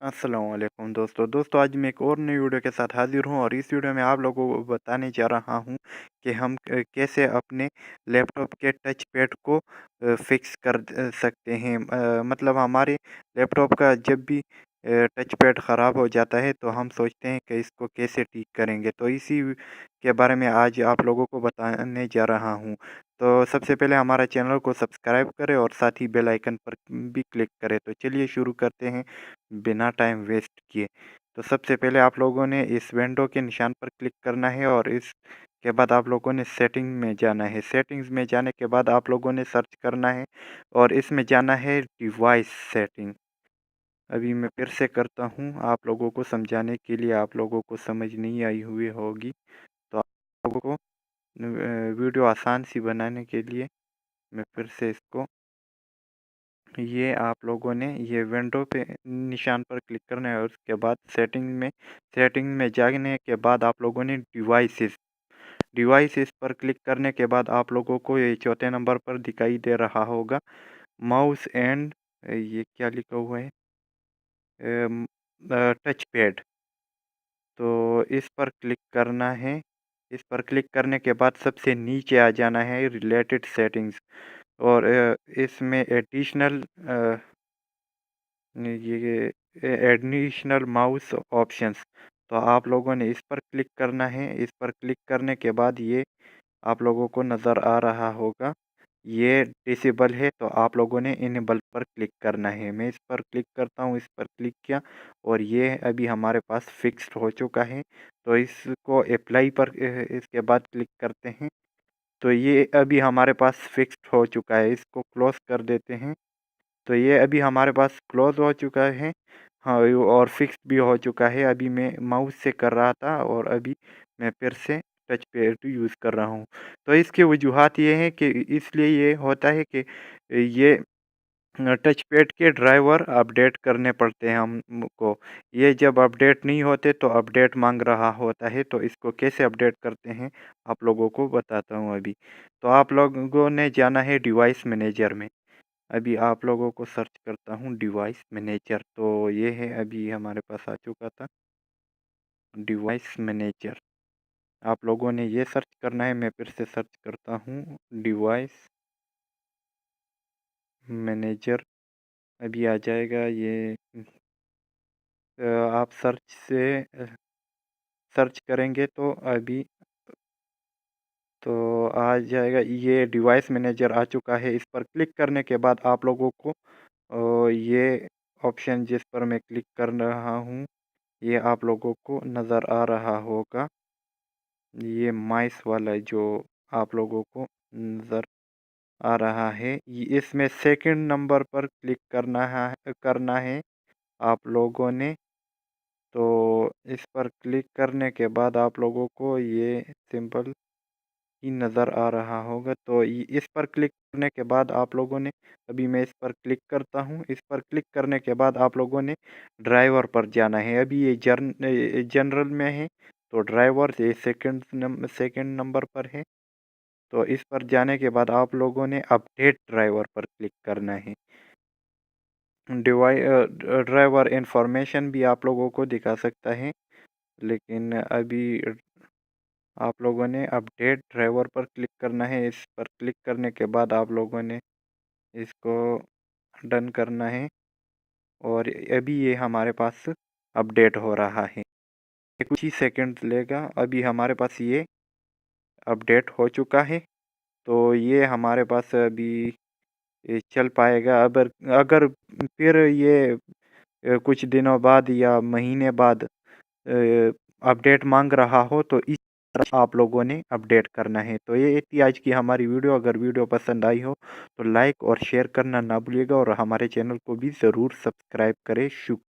अस्सलामुअलैकुम दोस्तों आज मैं एक और नई वीडियो के साथ हाजिर हूँ और इस वीडियो में आप लोगों को बताने जा रहा हूँ कि हम कैसे अपने लैपटॉप के टच पैड को फिक्स कर सकते हैं। मतलब हमारे लैपटॉप का जब भी टच पैड ख़राब हो जाता है तो हम सोचते हैं कि इसको कैसे ठीक करेंगे, तो इसी के बारे में आज आप लोगों को बताने जा रहा हूँ। तो सबसे पहले हमारा चैनल को सब्सक्राइब करें और साथ ही बेल आइकन पर भी क्लिक करें। तो चलिए शुरू करते हैं बिना टाइम वेस्ट किए। तो सबसे पहले आप लोगों ने इस विंडो के निशान पर क्लिक करना है और इसके बाद आप लोगों ने सेटिंग में जाना है। सेटिंग्स में जाने के बाद आप लोगों ने सर्च करना है और इसमें जाना है डिवाइस सेटिंग। अभी मैं फिर से करता हूँ आप लोगों को समझाने के लिए, आप लोगों को समझ नहीं आई हुई होगी, तो आप लोगों को वीडियो आसान सी बनाने के लिए मैं फिर से इसको, ये आप लोगों ने ये विंडो पे निशान पर क्लिक करना है और उसके बाद सेटिंग में जाने के बाद आप लोगों ने डिवाइसेस पर क्लिक करने के बाद आप लोगों को ये चौथे नंबर पर दिखाई दे रहा होगा माउस एंड, ये क्या लिखा हुआ है, टच पैड। तो इस पर क्लिक करना है। इस पर क्लिक करने के बाद सबसे नीचे आ जाना है रिलेटेड सेटिंग्स और इसमें ये एडिशनल माउस ऑप्शंस, तो आप लोगों ने इस पर क्लिक करना है। इस पर क्लिक करने के बाद ये आप लोगों को नज़र आ रहा होगा, ये डिसेबल है, तो आप लोगों ने इनेबल पर क्लिक करना है। मैं इस पर क्लिक करता हूँ, इस पर क्लिक किया और ये अभी हमारे पास फिक्स्ड हो चुका है। तो इसको अप्लाई पर इसके बाद क्लिक करते हैं, तो ये अभी हमारे पास फिक्स्ड हो चुका है। इसको क्लोज कर देते हैं। तो ये अभी हमारे पास क्लोज हो चुका है, हाँ, और फिक्स भी हो चुका है। अभी मैं माउस से कर रहा था और अभी मैं फिर से टच पैड यूज़ कर रहा हूँ। तो इसकी वजूहत ये है कि इसलिए ये होता है कि ये टच पैड के ड्राइवर अपडेट करने पड़ते हैं हमको। ये जब अपडेट नहीं होते तो अपडेट मांग रहा होता है, तो इसको कैसे अपडेट करते हैं आप लोगों को बताता हूँ अभी। तो आप लोगों ने जाना है डिवाइस मैनेजर में। अभी आप लोगों को सर्च करता हूँ डिवाइस मैनेजर, तो ये है अभी हमारे पास आ चुका था डिवाइस मैनेजर। आप लोगों ने ये सर्च करना है, मैं फिर से सर्च करता हूँ डिवाइस मैनेजर, अभी आ जाएगा ये। आप सर्च करेंगे तो अभी तो आ जाएगा, ये डिवाइस मैनेजर आ चुका है। इस पर क्लिक करने के बाद आप लोगों को ये ऑप्शन जिस पर मैं क्लिक कर रहा हूँ ये आप लोगों को नज़र आ रहा होगा, ये माइस वाला जो आप लोगों को नज़र आ रहा है, इसमें सेकंड नंबर पर क्लिक करना है आप लोगों ने। तो इस पर क्लिक करने के बाद आप लोगों को ये सिंपल ही नज़र आ रहा होगा। तो इस पर क्लिक करने के बाद आप लोगों ने, अभी मैं इस पर क्लिक करता हूँ। इस पर क्लिक करने के बाद आप लोगों ने ड्राइवर पर जाना है। अभी ये जनरल में है, तो ड्राइवर ये सेकंड नंबर पर है। तो इस पर जाने के बाद आप लोगों ने अपडेट ड्राइवर पर क्लिक करना है। ड्राइवर इंफॉर्मेशन भी आप लोगों को दिखा सकता है, लेकिन अभी आप लोगों ने अपडेट ड्राइवर पर क्लिक करना है। इस पर क्लिक करने के बाद आप लोगों ने इसको डन करना है और अभी ये हमारे पास अपडेट हो रहा है। ये कुछ ही सेकंड लेगा, अभी हमारे पास ये अपडेट हो चुका है। तो ये हमारे पास अभी ये चल पाएगा। अगर अगर फिर ये कुछ दिनों बाद या महीने बाद अपडेट मांग रहा हो तो इस तरह आप लोगों ने अपडेट करना है। तो ये थी आज की हमारी वीडियो। अगर वीडियो पसंद आई हो तो लाइक और शेयर करना ना भूलिएगा और हमारे चैनल को भी ज़रूर सब्सक्राइब करें। शुक्रिया।